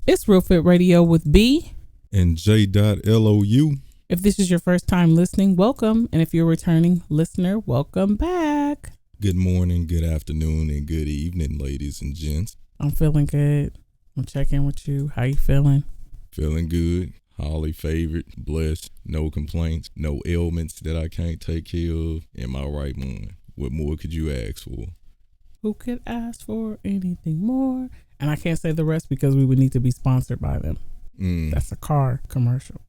It's Real Fit Radio with B and J.LOU. If this is your first time listening, welcome. And if you're a returning listener, welcome back. Good morning, good afternoon, and good evening, ladies and gents. I'm feeling good. I'm checking with you. How you feeling? Feeling good. Highly favored, blessed, no complaints, no ailments that I can't take care of. In my right mind. What more could you ask for? Who could ask for anything more? And I can't say the rest because we would need to be sponsored by them. That's a car commercial.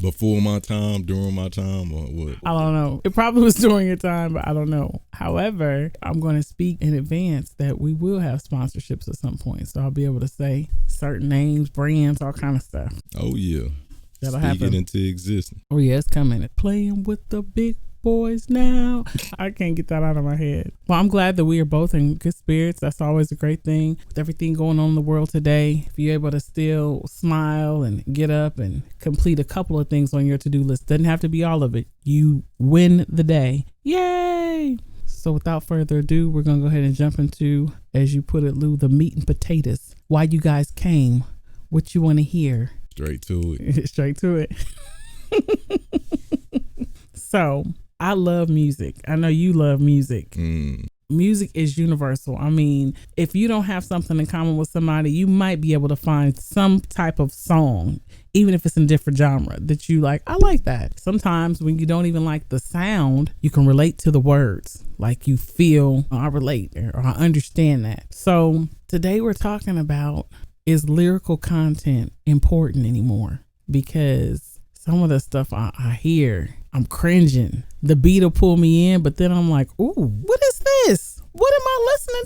Before my time, during my time, or what? I don't know. It probably was during your time, but I don't know. However, I'm going to speak in advance that we will have sponsorships at some point. So I'll be able to say certain names, brands, all kind of stuff. Oh, yeah. That'll Speak happen. it into existence. Oh, yeah, it's coming. Playing with the big boys now. I can't get that out of my head. Well, I'm glad that we are both in good spirits. That's always a great thing. With everything going on in the world today, if you're able to still smile and get up and complete a couple of things on your to-do list, doesn't have to be all of it. You win the day. Yay! So without further ado, we're going to go ahead and jump into, as you put it, Lou, the meat and potatoes. Why you guys came, what you want to hear. Straight to it. Straight to it. So, I love music. I know you love music. Music is universal. I mean, if you don't have something in common with somebody, you might be able to find some type of song, even if it's in a different genre, that you like. I like that. Sometimes when you don't even like the sound, you can relate to the words. Like you feel, I relate or I understand that. So today we're talking about, is lyrical content important anymore? Because some of the stuff I hear, I'm cringing. The beat will pull me in, but then I'm like, ooh, what is this? What am I listening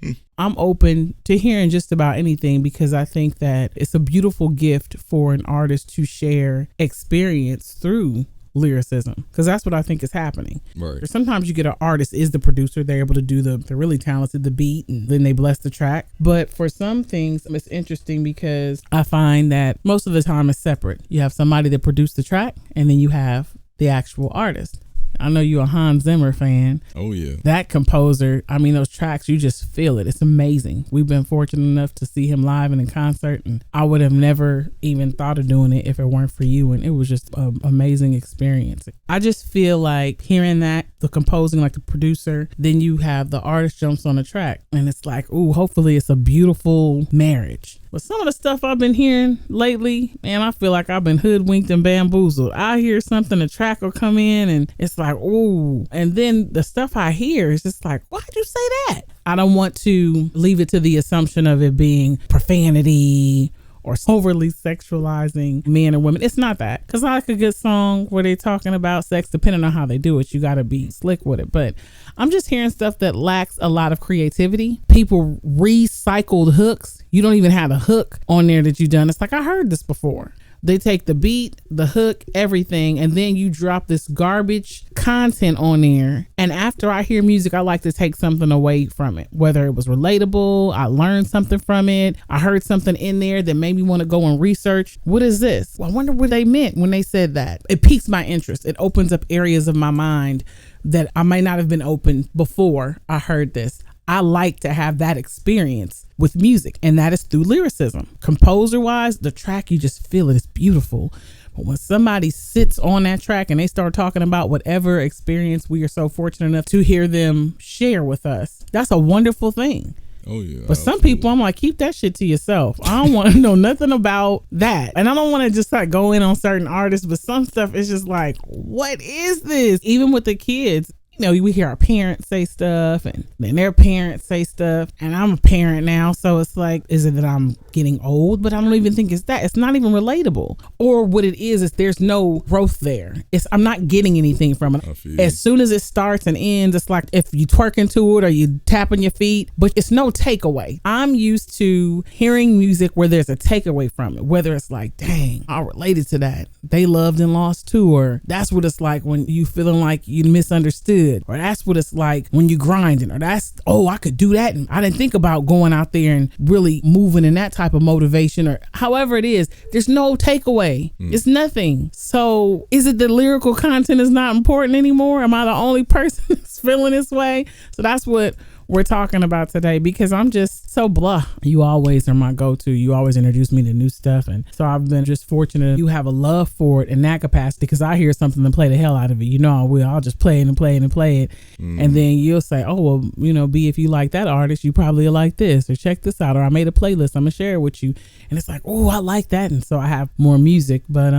to? I'm open to hearing just about anything because I think that it's a beautiful gift for an artist to share experience through lyricism, because that's what I think is happening. Right. Sometimes you get an artist is the producer, they're able to do they're really talented, the beat, and then they bless the track. But for some things, it's interesting because I find that most of the time it's separate. You have somebody that produced the track, and then you have the actual artist. I know you're a Hans Zimmer fan. Oh, yeah. That composer, I mean, those tracks, you just feel it. It's amazing. We've been fortunate enough to see him live and in concert, and I would have never even thought of doing it if it weren't for you, and it was just an amazing experience. I just feel like hearing that, the composing, like the producer, then you have the artist jumps on the track, and it's like, ooh, hopefully it's a beautiful marriage. But some of the stuff I've been hearing lately, man, I feel like I've been hoodwinked and bamboozled. I hear something, a track will come in, and it's like, ooh. And then the stuff I hear is just like, why'd you say that? I don't want to leave it to the assumption of it being profanity or overly sexualizing men and women. It's not that. Because I like a good song where they're talking about sex, depending on how they do it. You got to be slick with it. But I'm just hearing stuff that lacks a lot of creativity. People recycled hooks. You don't even have a hook on there that you've done. It's like, I heard this before. They take the beat, the hook, everything, and then you drop this garbage content on there. And after I hear music, I like to take something away from it, whether it was relatable, I learned something from it, I heard something in there that made me want to go and research. What is this? Well, I wonder what they meant when they said that. It piques my interest. It opens up areas of my mind that I might not have been open before I heard this. I like to have that experience with music, and that is through lyricism. Composer wise, the track, you just feel it. It's beautiful. But when somebody sits on that track and they start talking about whatever experience we are so fortunate enough to hear them share with us, that's a wonderful thing. Oh, yeah. But some people, I'm like, keep that shit to yourself. I don't want to know nothing about that. And I don't want to just like go in on certain artists, but some stuff is just like, what is this? Even with the kids, you know, we hear our parents say stuff and then their parents say stuff, and I'm a parent now, so it's like, is it that I'm getting old? But I don't even think it's that. It's not even relatable. Or what it is there's no growth there. I'm not getting anything from it. As soon as it starts and ends, it's like if you twerk into it or you tapping your feet, but it's no takeaway. I'm used to hearing music where there's a takeaway from it, whether it's like, dang, I related to that. They loved and lost too, or that's what it's like when you feeling like you misunderstood. good, or that's what it's like when you're grinding, or that's, oh, I could do that, and I didn't think about going out there and really moving in that type of motivation, or however it is. There's no takeaway. It's nothing. So is it the lyrical content is not important anymore? Am I the only person that's feeling this way? So that's what we're talking about today, because I'm just so blah. You always are my go-to. You always introduce me to new stuff, and so I've been just fortunate you have a love for it in that capacity, because I hear something and play the hell out of it. You know I will. I'll just play it and play it and play it, and then you'll say, oh, well, you know, B, if you like that artist, you probably like this, or check this out, or I made a playlist, I'm gonna share it with you. And it's like, oh, I like that, and so I have more music. But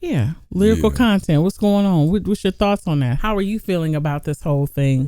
yeah, lyrical content, what's going on? What's your thoughts on that? How are you feeling about this whole thing?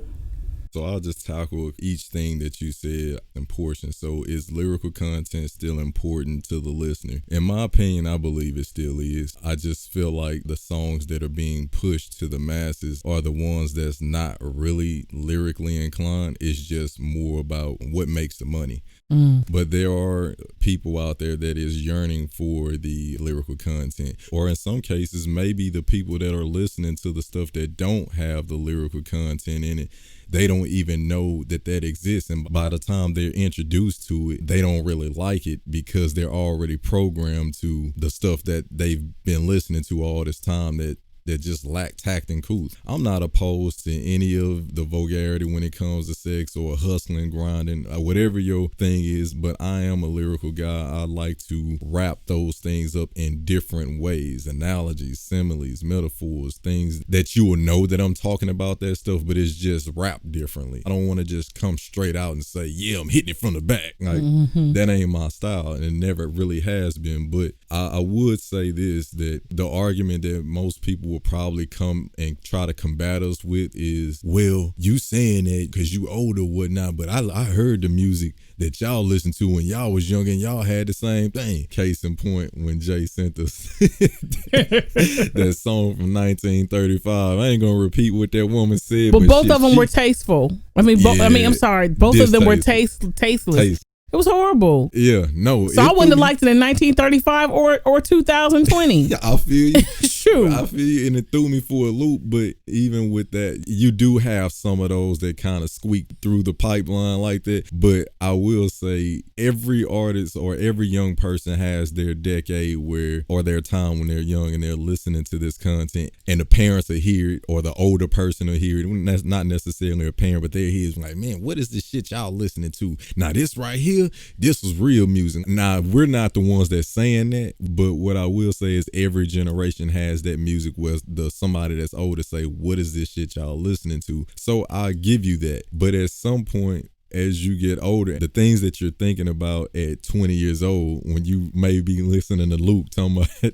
So I'll just tackle each thing that you said in portions. So is lyrical content still important to the listener? In my opinion, I believe it still is. I just feel like the songs that are being pushed to the masses are the ones that's not really lyrically inclined. It's just more about what makes the money. But there are people out there that is yearning for the lyrical content, or in some cases, maybe the people that are listening to the stuff that don't have the lyrical content in it, they don't even know that exists. And by the time they're introduced to it, they don't really like it because they're already programmed to the stuff that they've been listening to all this time that just lack tact and cool. I'm not opposed to any of the vulgarity when it comes to sex or hustling, grinding, whatever your thing is, but I am a lyrical guy. I like to wrap those things up in different ways, analogies, similes, metaphors, things that you will know that I'm talking about that stuff, but it's just wrapped differently. I don't want to just come straight out and say, yeah, I'm hitting it from the back. Like, that ain't my style, and it never really has been. But I would say this, that the argument that most people will probably come and try to combat us with is, well, you saying that because you older or whatnot, but I heard the music that y'all listened to when y'all was young and y'all had the same thing. Case in point, when Jay sent us that song from 1935. I ain't gonna repeat what that woman said, but both of them were tasteful. I mean, I'm sorry, both of them were tasteless. It was horrible. Yeah, no. So I wouldn't have liked it in 1935 or 2020. Yeah, I feel you. Shoot. I feel you, and it threw me for a loop. But even with that, you do have some of those that kind of squeak through the pipeline like that. But I will say every artist or every young person has their decade or their time when they're young and they're listening to this content, and the parents will hear it, or the older person will hear it. That's not necessarily a parent, but they're here like, man, what is this shit y'all listening to? Now this right here, this was real music. Now, we're not the ones that's saying that, but what I will say is every generation has that music where somebody that's older say, what is this shit y'all listening to? So I give you that. But at some point, as you get older, the things that you're thinking about at 20 years old, when you may be listening to Luke talking about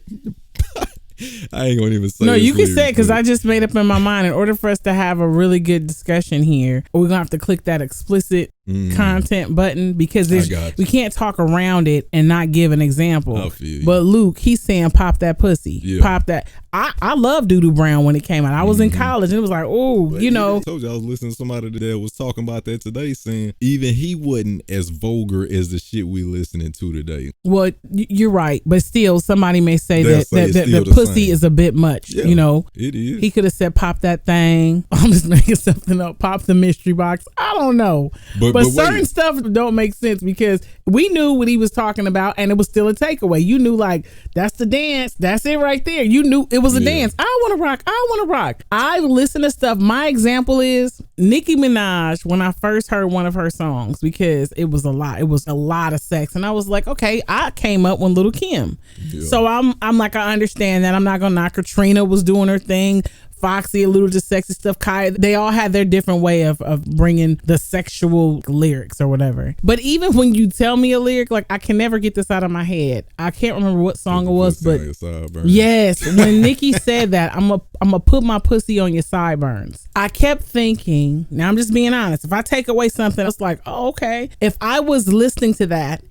I ain't gonna even say. No, you can say it, because I just made up in my mind, in order for us to have a really good discussion here, we're gonna have to click that explicit content button, because we can't talk around it and not give an example. But Luke, he's saying pop that pussy, pop that. I love Doo-Doo Brown when it came out. I was in college and it was like, oh, you know. I told you I was listening to somebody that was talking about that today, saying even he wasn't as vulgar as the shit we listening to today. Well, you're right, but still, somebody may say that the pussy is a bit much. Yeah, you know, it is. He could have said pop that thing. I'm just making something up. Pop the mystery box. I don't know, but certain stuff don't make sense, because we knew what he was talking about, and it was still a takeaway. You knew, like, that's the dance. That's it right there. You knew it was a dance. I want to rock. I want to rock. I listen to stuff. My example is Nicki Minaj, when I first heard one of her songs, because it was a lot. It was a lot of sex, and I was like, okay, I came up with Little Kim. Yeah. So I'm like, I understand that. I'm not gonna knock her. Trina was doing her thing. Foxy, a little just sexy stuff. Kai, they all had their different way of bringing the sexual lyrics or whatever. But even when you tell me a lyric, like, I can never get this out of my head. I can't remember what song it was, but yes, when Nicki said that, I'm gonna put my pussy on your sideburns. I kept thinking, now I'm just being honest, if I take away something, it's like, oh, okay. If I was listening to that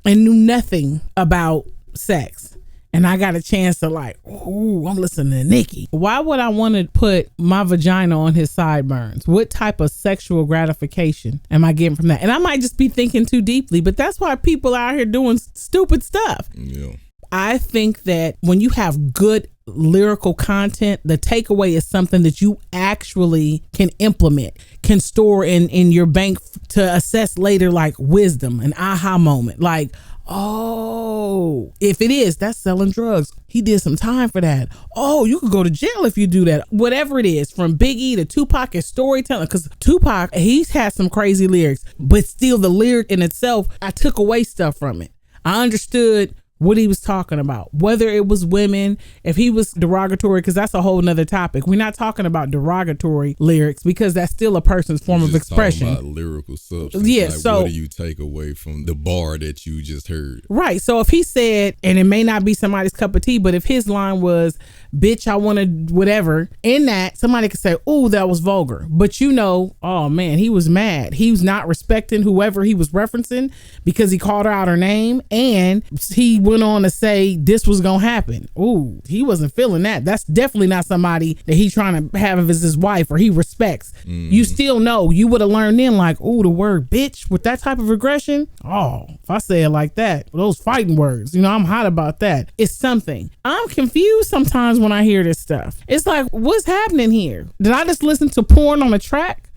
and knew nothing about sex, and I got a chance to, like, ooh, I'm listening to Nicki, why would I want to put my vagina on his sideburns? What type of sexual gratification am I getting from that? And I might just be thinking too deeply, but that's why people out here doing stupid stuff. Yeah. I think that when you have good lyrical content, the takeaway is something that you actually can implement, can store in your bank to assess later, like wisdom, an aha moment, like, oh, if it is, that's selling drugs. He did some time for that. Oh, you could go to jail if you do that. Whatever it is, from Biggie to Tupac is storytelling. Because Tupac, he's had some crazy lyrics, but still the lyric in itself, I took away stuff from it. I understood what he was talking about, whether it was women, if he was derogatory, because that's a whole nother topic. We're not talking about derogatory lyrics because that's still a person's form of expression. About lyrical substance. Yeah. Like, So what do you take away from the bar that you just heard? Right. So if he said, and it may not be somebody's cup of tea, but if his line was, bitch, I want to whatever, in that, somebody could say, oh, that was vulgar. But you know, oh man, he was mad. He was not respecting whoever he was referencing because he called her out her name, and he went on to say this was gonna happen. Ooh, he wasn't feeling that. That's definitely not somebody that he's trying to have as his wife or he respects. You still know, you would have learned then, like, ooh, the word bitch with that type of aggression. Oh, if I say it like that, those fighting words, you know, I'm hot about that. It's something. I'm confused sometimes when I hear this stuff. It's like, what's happening here? Did I just listen to porn on a track?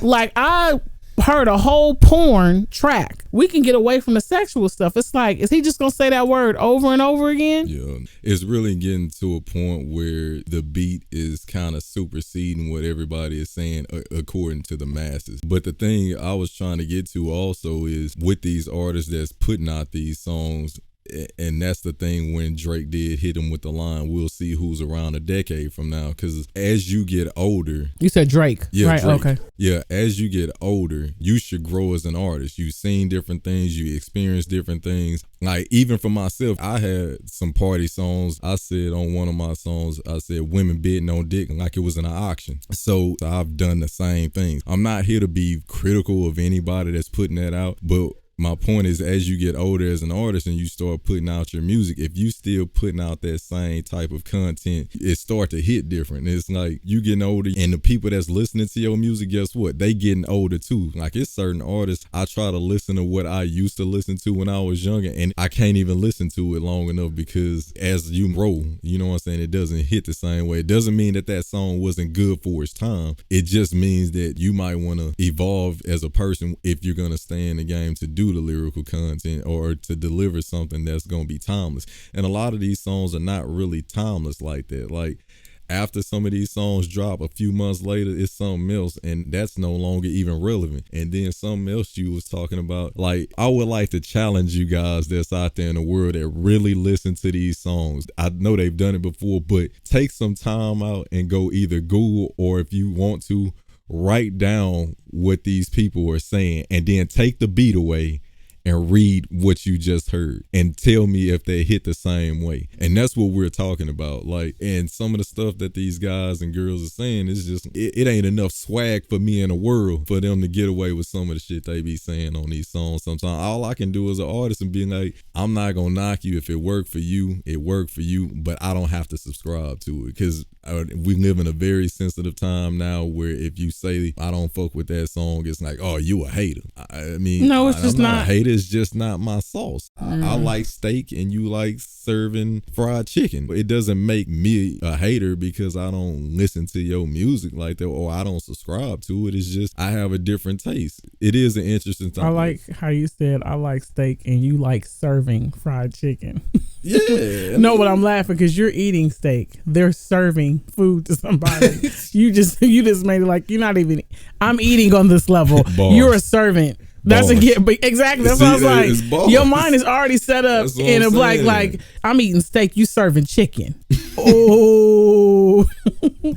Like, I heard a whole porn track. We can get away from the sexual stuff. It's like, is he just gonna say that word over and over again? Yeah, it's really getting to a point where the beat is kind of superseding what everybody is saying according to the masses. But the thing I was trying to get to also is with these artists that's putting out these songs, and that's the thing when Drake did hit him with the line, we'll see who's around a decade from now. Because as you get older... You said Drake. Yeah, right, Drake. okay. Yeah, as you get older, you should grow as an artist. You've seen different things. You experience different things. Like, even for myself, I had some party songs. I said on one of my songs, I said women bidding on dick like it was in an auction. So I've done the same thing. I'm not here to be critical of anybody that's putting that out, but my point is, as you get older as an artist and you start putting out your music, if you still putting out that same type of content, it start to hit different. It's like you getting older, and the people that's listening to your music, guess what? They getting older too. Like, it's certain artists, I try to listen to what I used to listen to when I was younger, and I can't even listen to it long enough because as you grow, you know what I'm saying, it doesn't hit the same way. It doesn't mean that that song wasn't good for its time. It just means that you might want to evolve as a person if you're going to stay in the game to do the lyrical content or to deliver something that's going to be timeless. And a lot of these songs are not really timeless like that. Like, after some of these songs drop, a few months later, it's something else, and that's no longer even relevant. And then something else you was talking about, like, I would like to challenge you guys that's out there in the world that really listen to these songs. I know they've done it before, but take some time out and go either Google, or if you want to, write down what these people are saying, and then take the beat away and read what you just heard and tell me if they hit the same way. And that's what we're talking about. Like, and some of the stuff that these guys and girls are saying is just, it ain't enough swag for me in the world for them to get away with some of the shit they be saying on these songs. Sometimes all I can do as an artist and be like, I'm not gonna knock you. If it worked for you, it worked for you, but I don't have to subscribe to it, because we live in a very sensitive time now where if you say I don't fuck with that song, it's like, oh, you a hater. I mean, no, it's just not a hater. It's just not my sauce. I like steak and you like serving fried chicken. It doesn't make me a hater because I don't listen to your music like that or I don't subscribe to it. It's just I have a different taste. It is an interesting thing. I like how you said I like steak and you like serving fried chicken. Yeah. No, but I'm laughing because you're eating steak. They're serving food to somebody. you just made it like you're not even. I'm eating on this level. You're a servant. That's a get, but exactly. That's what I was like. Your mind is already set up in a like I'm eating steak. You serving chicken. Oh,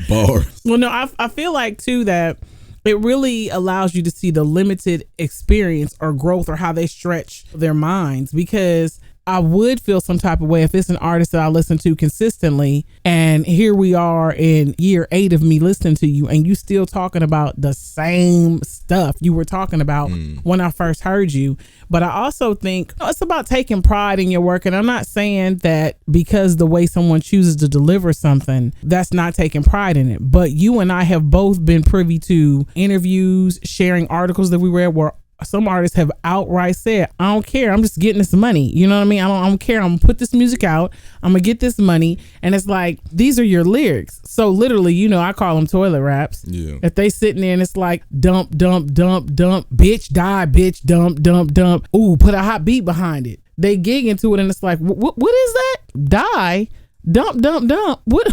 bars. Well, no, I feel like too that it really allows you to see the limited experience or growth or how they stretch their minds, because I would feel some type of way if it's an artist that I listen to consistently, and here we are in year 8 of me listening to you, and you still talking about the same stuff you were talking about when I first heard you. But I also think it's about taking pride in your work, and I'm not saying that because the way someone chooses to deliver something, that's not taking pride in it. But you and I have both been privy to interviews, sharing articles that we read where some artists have outright said, I don't care, I'm just getting this money. You know what I mean? I don't care. I'm gonna put this music out, I'm gonna get this money. And it's like, these are your lyrics. So literally, you know, I call them toilet raps. Yeah. If they sitting there and it's like dump, dump, dump, dump, bitch, die, bitch, dump, dump, dump. Ooh, put a hot beat behind it. They gig into it and it's like, what is that? Die, dump, dump, dump. What?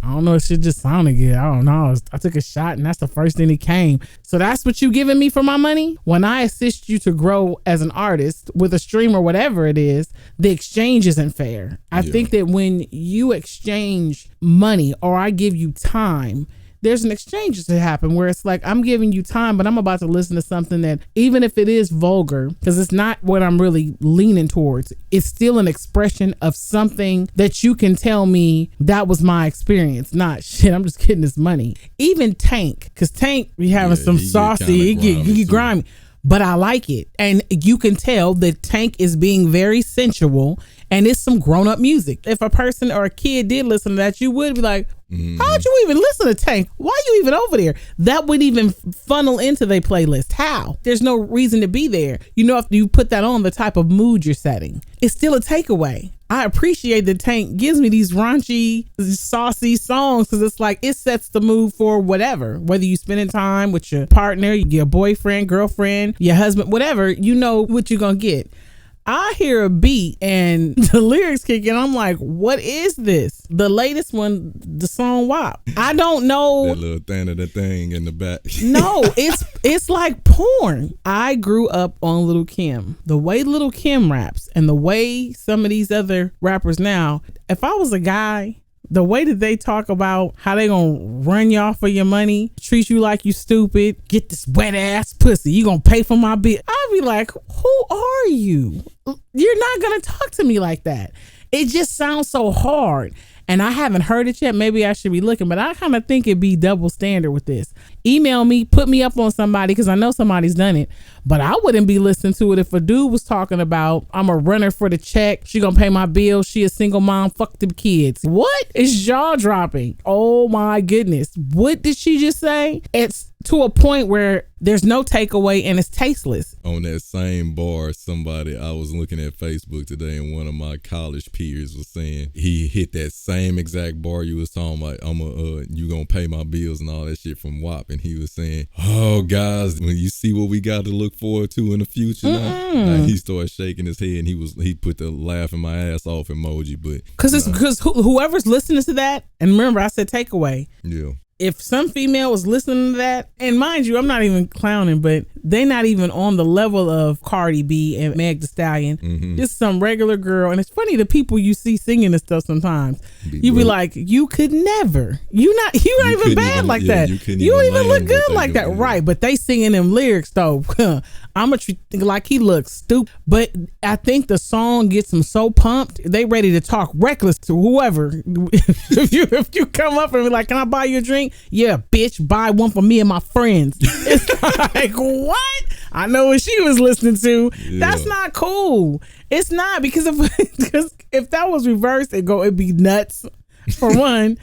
I don't know. It should just sounded good. I don't know. I took a shot and that's the first thing that came. So that's what you giving me for my money? When I assist you to grow as an artist with a stream or whatever it is, the exchange isn't fair. I think that when you exchange money or I give you time, there's an exchange to happen where it's like, I'm giving you time, but I'm about to listen to something that, even if it is vulgar, because it's not what I'm really leaning towards, it's still an expression of something that you can tell me that was my experience, not shit, I'm just getting this money. Even Tank, because Tank be having some saucy, he get grimy, but I like it. And you can tell that Tank is being very sensual and it's some grown-up music. If a person or a kid did listen to that, you would be like, how'd you even listen to Tank? Why are you even over there? That would even funnel into their playlist. How? There's no reason to be there. You know, if you put that on, the type of mood you're setting, it's still a takeaway. I appreciate that Tank gives me these raunchy, saucy songs because it's like, it sets the mood for whatever. Whether you spending time with your partner, your boyfriend, girlfriend, your husband, whatever, you know what you're going to get. I hear a beat and the lyrics kick in. I'm like, what is this? The latest one, the song WAP. I don't know. That little thing in the back. No, it's like porn. I grew up on Lil' Kim. The way Lil' Kim raps and the way some of these other rappers now, if I was a guy, the way that they talk about how they gonna run you off for your money, treat you like you stupid, get this wet ass pussy, you gonna pay for my bill. I'd be like, who are you? You're not gonna talk to me like that. It just sounds so hard. And I haven't heard it yet. Maybe I should be looking, but I kind of think it'd be double standard with this. Email me, put me up on somebody, because I know somebody's done it, but I wouldn't be listening to it if a dude was talking about, I'm a runner for the check, she gonna pay my bill, she a single mom, fuck them kids. What? It's jaw dropping. Oh my goodness. What did she just say? It's to a point where there's no takeaway and it's tasteless. On that same bar, I was looking at Facebook today and one of my college peers was saying he hit that same exact bar you was talking about. You gonna pay my bills and all that shit from WAP. And he was saying, oh guys, when you see what we got to look forward to in the future now, like he started shaking his head and he put the laughing my ass off emoji. But because whoever's listening to that, and remember I said takeaway. Yeah. If some female was listening to that, and mind you, I'm not even clowning, but they not even on the level of Cardi B and Meg Thee Stallion. Just some regular girl. And it's funny, the people you see singing this stuff sometimes, you be like, you could never. You're not even bad like that. You don't even look good like that. Right. But they singing them lyrics though. I'm gonna treat like he looks stupid. But I think the song gets them so pumped, they ready to talk reckless to whoever. if you come up and be like, can I buy you a drink? Yeah, bitch, buy one for me and my friends. It's like, what? I know what she was listening to. Yeah. That's not cool. It's not, because if that was reversed, it'd be nuts for one.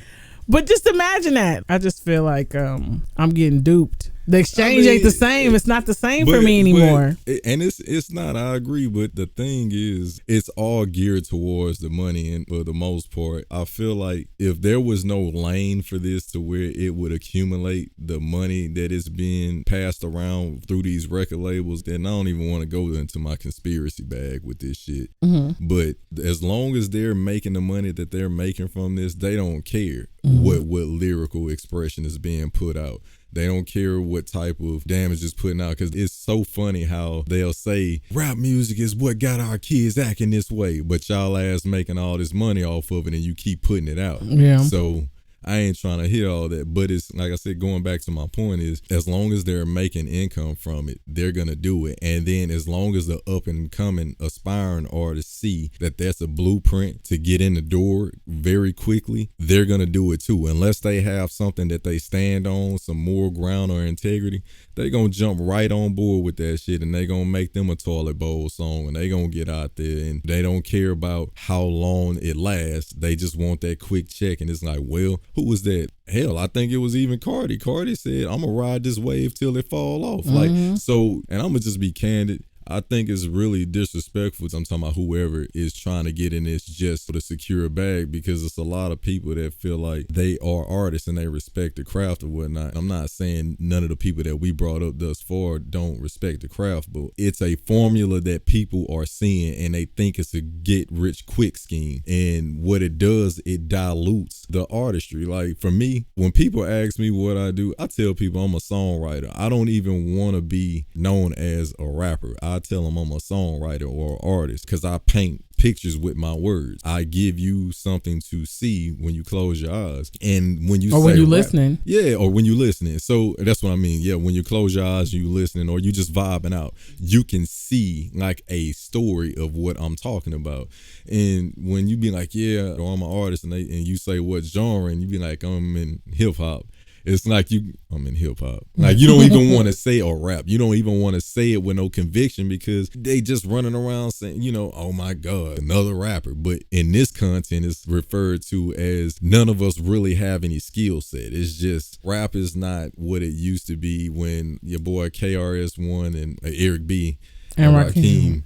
But just imagine that. I just feel like I'm getting duped. The exchange ain't the same. It's not the same for me anymore. And it's not, I agree, but the thing is, it's all geared towards the money. And for the most part, I feel like if there was no lane for this to where it would accumulate the money that is being passed around through these record labels, then I don't even want to go into my conspiracy bag with this shit. But as long as they're making the money that they're making from this, they don't care what lyrical expression is being put out. They don't care what type of damage is putting out, because it's so funny how they'll say rap music is what got our kids acting this way, but y'all ass making all this money off of it and you keep putting it out. Yeah. So I ain't trying to hear all that, but it's like I said, going back to my point is, as long as they're making income from it, they're gonna do it. And then as long as the up and coming aspiring artists see that that's a blueprint to get in the door very quickly, they're gonna do it too. Unless they have something that they stand on, some moral ground or integrity, they gonna jump right on board with that shit, and they gonna make them a toilet bowl song, and they gonna get out there, and they don't care about how long it lasts. They just want that quick check, and it's like, well, Who was that? Hell, I think it was even Cardi. Cardi said, I'm gonna ride this wave till it fall off. Like, so, and I'm gonna just be candid. I think it's really disrespectful. I'm talking about whoever is trying to get in this just to secure a bag, because it's a lot of people that feel like they are artists and they respect the craft or whatnot. I'm not saying none of the people that we brought up thus far don't respect the craft, but it's a formula that people are seeing and they think it's a get rich quick scheme. And what it does, it dilutes the artistry. Like for me, when people ask me what I do, I tell people I'm a songwriter. I don't even want to be known as a rapper. I tell them I'm a songwriter or an artist because I paint pictures with my words. I give you something to see when you close your eyes. And when you or say when you rap, listening. Yeah, or when you listening. So that's what I mean. Yeah, when you close your eyes, you listening, or you just vibing out, you can see like a story of what I'm talking about. And when you be like, yeah, or I'm an artist, and you say what genre, and you be like, I'm in hip hop. It's like I'm in hip hop. Like you don't even want to say or rap. You don't even want to say it with no conviction because they just running around saying, oh my God, another rapper. But in this content, it's referred to as none of us really have any skill set. It's just rap is not what it used to be when your boy KRS-One and Eric B. And Rakim.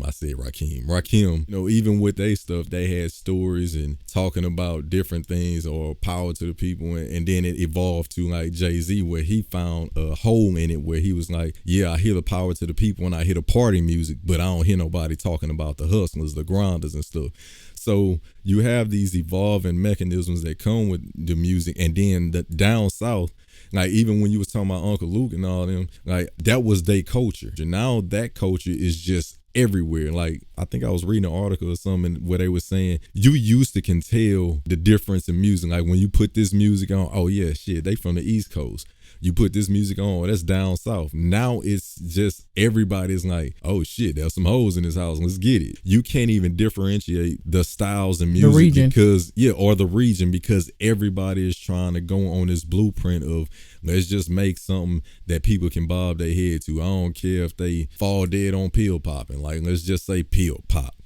I said Rakim. Even with their stuff, they had stories and talking about different things or power to the people. And then it evolved to like Jay-Z, where he found a hole in it where he was like, yeah, I hear the power to the people and I hear the party music, but I don't hear nobody talking about the hustlers, the grinders and stuff. So you have these evolving mechanisms that come with the music. And then the down south, like even when you was talking about Uncle Luke and all them, like that was their culture. And now that culture is just everywhere. Like I think I was reading an article or something where they were saying you used to can tell the difference in music. Like when you put this music on, oh yeah, shit, they from the East Coast. You put this music on, that's down south. Now it's just everybody's like, oh shit, there's some hoes in this house. Let's get it. You can't even differentiate the styles and music or the region because everybody is trying to go on this blueprint of let's just make something that people can bob their head to. I don't care if they fall dead on pill popping. Like let's just say pill pop.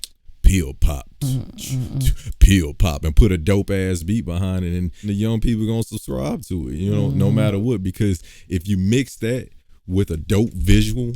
Pill pop, pill pop, and put a dope ass beat behind it, and the young people gonna subscribe to it, no matter what. Because if you mix that with a dope visual,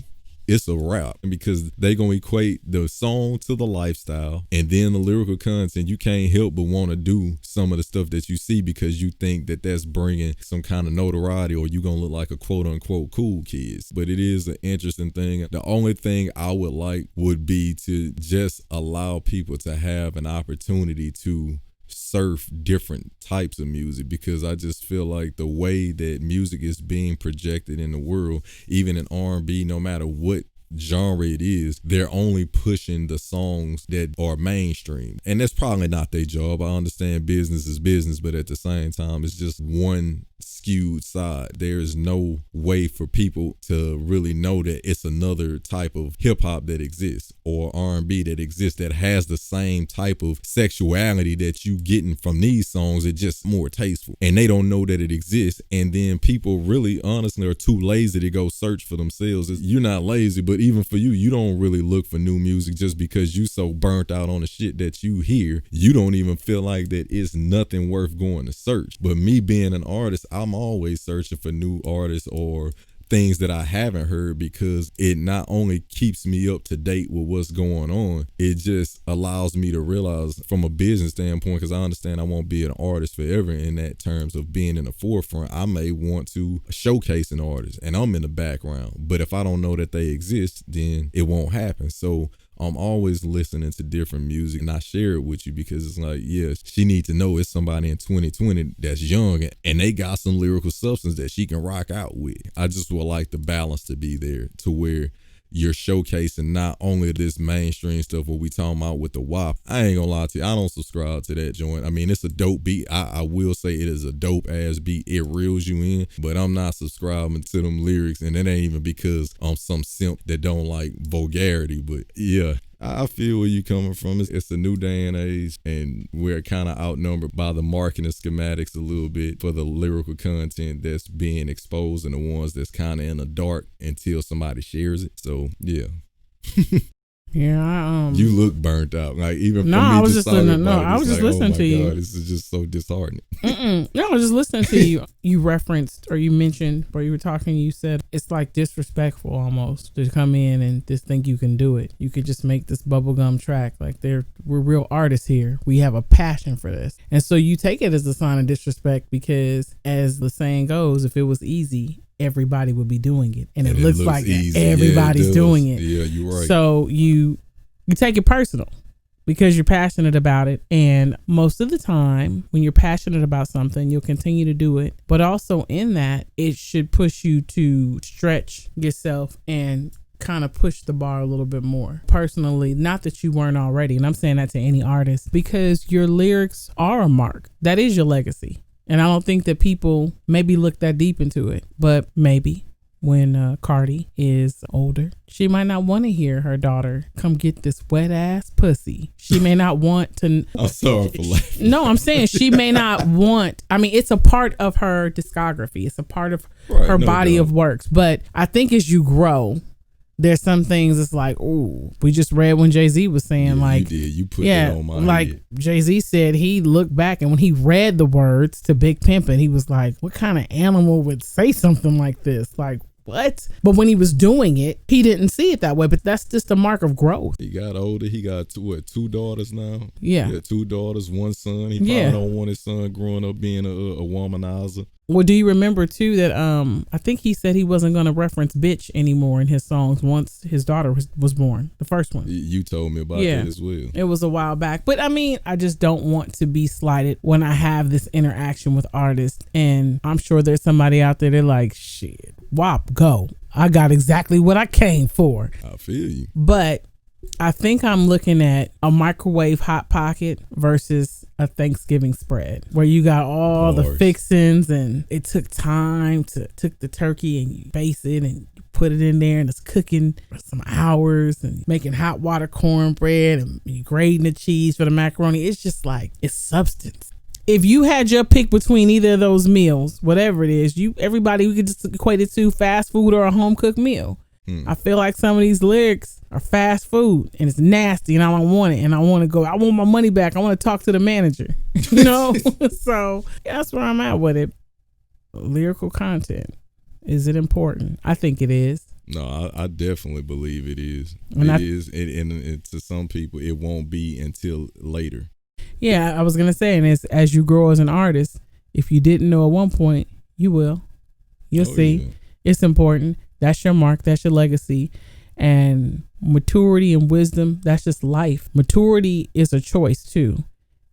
it's a rap, because they gonna equate the song to the lifestyle, and then the lyrical content. You can't help but want to do some of the stuff that you see because you think that that's bringing some kind of notoriety, or you gonna look like a quote unquote cool kids. But it is an interesting thing. The only thing I would like would be to just allow people to have an opportunity to surf different types of music, because I just feel like the way that music is being projected in the world, even in R&B, no matter what genre it is, they're only pushing the songs that are mainstream, and that's probably not their job. I understand business is business, but at the same time, it's just one skewed side. There's no way for people to really know that it's another type of hip-hop that exists, or R&B that exists, that has the same type of sexuality that you getting from these songs. It's just more tasteful, and they don't know that it exists. And then people really honestly are too lazy to go search for themselves. You're not lazy, but even for you, you don't really look for new music just because you so burnt out on the shit that you hear. You don't even feel like that it's nothing worth going to search. But me being an artist, I'm always searching for new artists or things that I haven't heard, because it not only keeps me up to date with what's going on, it just allows me to realize from a business standpoint, because I understand I won't be an artist forever in that terms of being in the forefront. I may want to showcase an artist and I'm in the background, but if I don't know that they exist, then it won't happen. So I'm always listening to different music, and I share it with you because it's like, yeah, she needs to know it's somebody in 2020 that's young and they got some lyrical substance that she can rock out with. I just would like the balance to be there to where you're showcasing not only this mainstream stuff what we talking about with the WAP. I ain't gonna lie to you, I don't subscribe to that joint. I mean, it's a dope beat. I will say it is a dope ass beat. It reels you in, but I'm not subscribing to them lyrics, and it ain't even because I'm some simp that don't like vulgarity. But yeah, I feel where you coming from. It's a new day and age, and we're kind of outnumbered by the marketing schematics a little bit for the lyrical content that's being exposed and the ones that's kind of in the dark until somebody shares it. So, yeah. Yeah, you look burnt out. Like even no, for me, I was just listening. No, it, I was just listening to you. This is just so disheartening. No, I was just listening to you. You referenced or you mentioned, or you were talking. You said it's like disrespectful almost to come in and just think you can do it. You could just make this bubblegum track. Like we're real artists here. We have a passion for this, and so you take it as a sign of disrespect because, as the saying goes, if it was easy, everybody would be doing it, and it looks like easy. Everybody's doing it. Yeah, you're right. So you take it personal because you're passionate about it, and most of the time when you're passionate about something, you'll continue to do it. But also in that, it should push you to stretch yourself and kind of push the bar a little bit more. Personally, not that you weren't already, and I'm saying that to any artist, because your lyrics are a mark. That is your legacy. And I don't think that people maybe look that deep into it, but maybe when Cardi is older, she might not want to hear her daughter come get this wet ass pussy. She may not want to. I'm sorry for laughing. No, I'm saying she may not want. I mean, it's a part of her discography. It's a part of her body of works. But I think as you grow, there's some things it's like, ooh, we just read when Jay-Z was saying like, you put that on my head. Jay-Z said he looked back and when he read the words to Big Pimpin', he was like, what kind of animal would say something like this? Like, what? But when he was doing it, he didn't see it that way. But that's just a mark of growth. He got older. He got two daughters now. Yeah. 2 daughters, 1 son. He probably don't want his son growing up being a womanizer. Well, do you remember too that I think he said he wasn't going to reference bitch anymore in his songs once his daughter was born, the first one. You told me about that as well. It was a while back. But I mean, I just don't want to be slighted when I have this interaction with artists. And I'm sure there's somebody out there that like, shit, WAP, go. I got exactly what I came for. I feel you. But I think I'm looking at a microwave hot pocket versus a Thanksgiving spread where you got all the fixings and it took time to took the turkey and you base it and you put it in there and it's cooking for some hours and making hot water cornbread and you grating the cheese for the macaroni. It's just like, it's substance. If you had your pick between either of those meals, whatever it is, everybody we could just equate it to fast food or a home cooked meal. I feel like some of these lyrics are fast food and it's nasty and I don't want it and I want my money back. I want to talk to the manager, you know? So that's where I'm at with it. Lyrical content. Is it important? I think it is. No, I definitely believe it is. And to some people, it won't be until later. Yeah, I was going to say, and as you grow as an artist, if you didn't know at one point, you will. You'll see. Yeah. It's important. That's your mark. That's your legacy. And maturity and wisdom, that's just life. Maturity is a choice too.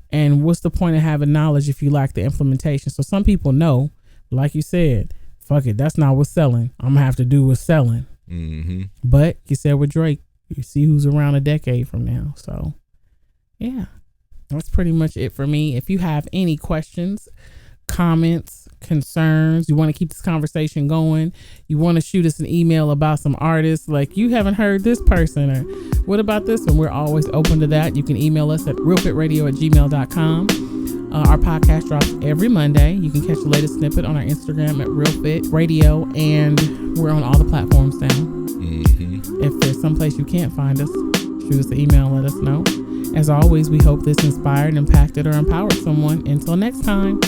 And what's the point of having knowledge if you lack the implementation? So some people know, like you said, fuck it, that's not what's selling. I'm going to have to do what's selling. Mm-hmm. But you said with Drake, you see who's around a decade from now. So yeah, that's pretty much it for me. If you have any questions, comments, concerns, you want to keep this conversation going, you want to shoot us an email about some artists, like you haven't heard this person or what about this one, we're always open to that. You can email us at realfitradio@gmail.com. Our podcast drops every Monday. You can catch the latest snippet on our Instagram at realfitradio, and we're on all the platforms now. Mm-hmm. If there's someplace you can't find us, shoot us an email and let us know. As always, we hope this inspired, impacted, or empowered someone. Until next time.